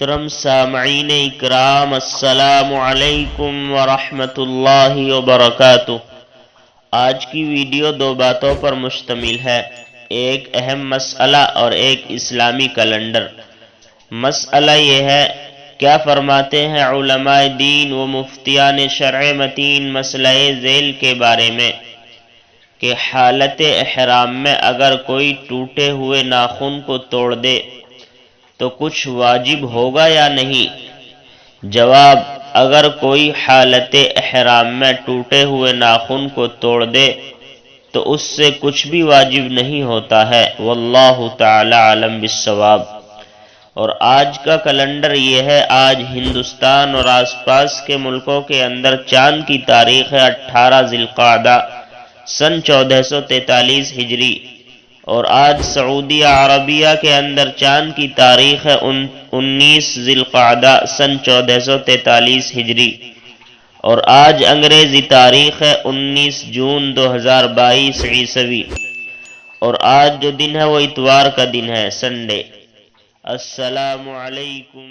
محترم سامعین اکرام، السلام علیکم ورحمۃ اللہ وبرکاتہ۔ آج کی ویڈیو دو باتوں پر مشتمل ہے، ایک اہم مسئلہ اور ایک اسلامی کیلنڈر۔ مسئلہ یہ ہے، کیا فرماتے ہیں علماء دین و مفتیان شرع متین مسئلہ ذیل کے بارے میں کہ حالت احرام میں اگر کوئی ٹوٹے ہوئے ناخن کو توڑ دے تو کچھ واجب ہوگا یا نہیں؟ جواب: اگر کوئی حالت احرام میں ٹوٹے ہوئے ناخن کو توڑ دے تو اس سے کچھ بھی واجب نہیں ہوتا ہے، واللہ تعالی عالم بالصواب۔ اور آج کا کیلنڈر یہ ہے، آج ہندوستان اور آس پاس کے ملکوں کے اندر چاند کی تاریخ ہے 18 ذی القعدہ سن 1443 ہجری، اور آج سعودیہ عربیہ کے اندر چاند کی تاریخ ہے 19 ذی القعدہ سن 1443 ہجری، اور آج انگریزی تاریخ ہے 19 جون 2022 عیسوی، اور آج جو دن ہے وہ اتوار کا دن ہے، سنڈے۔ السلام علیکم۔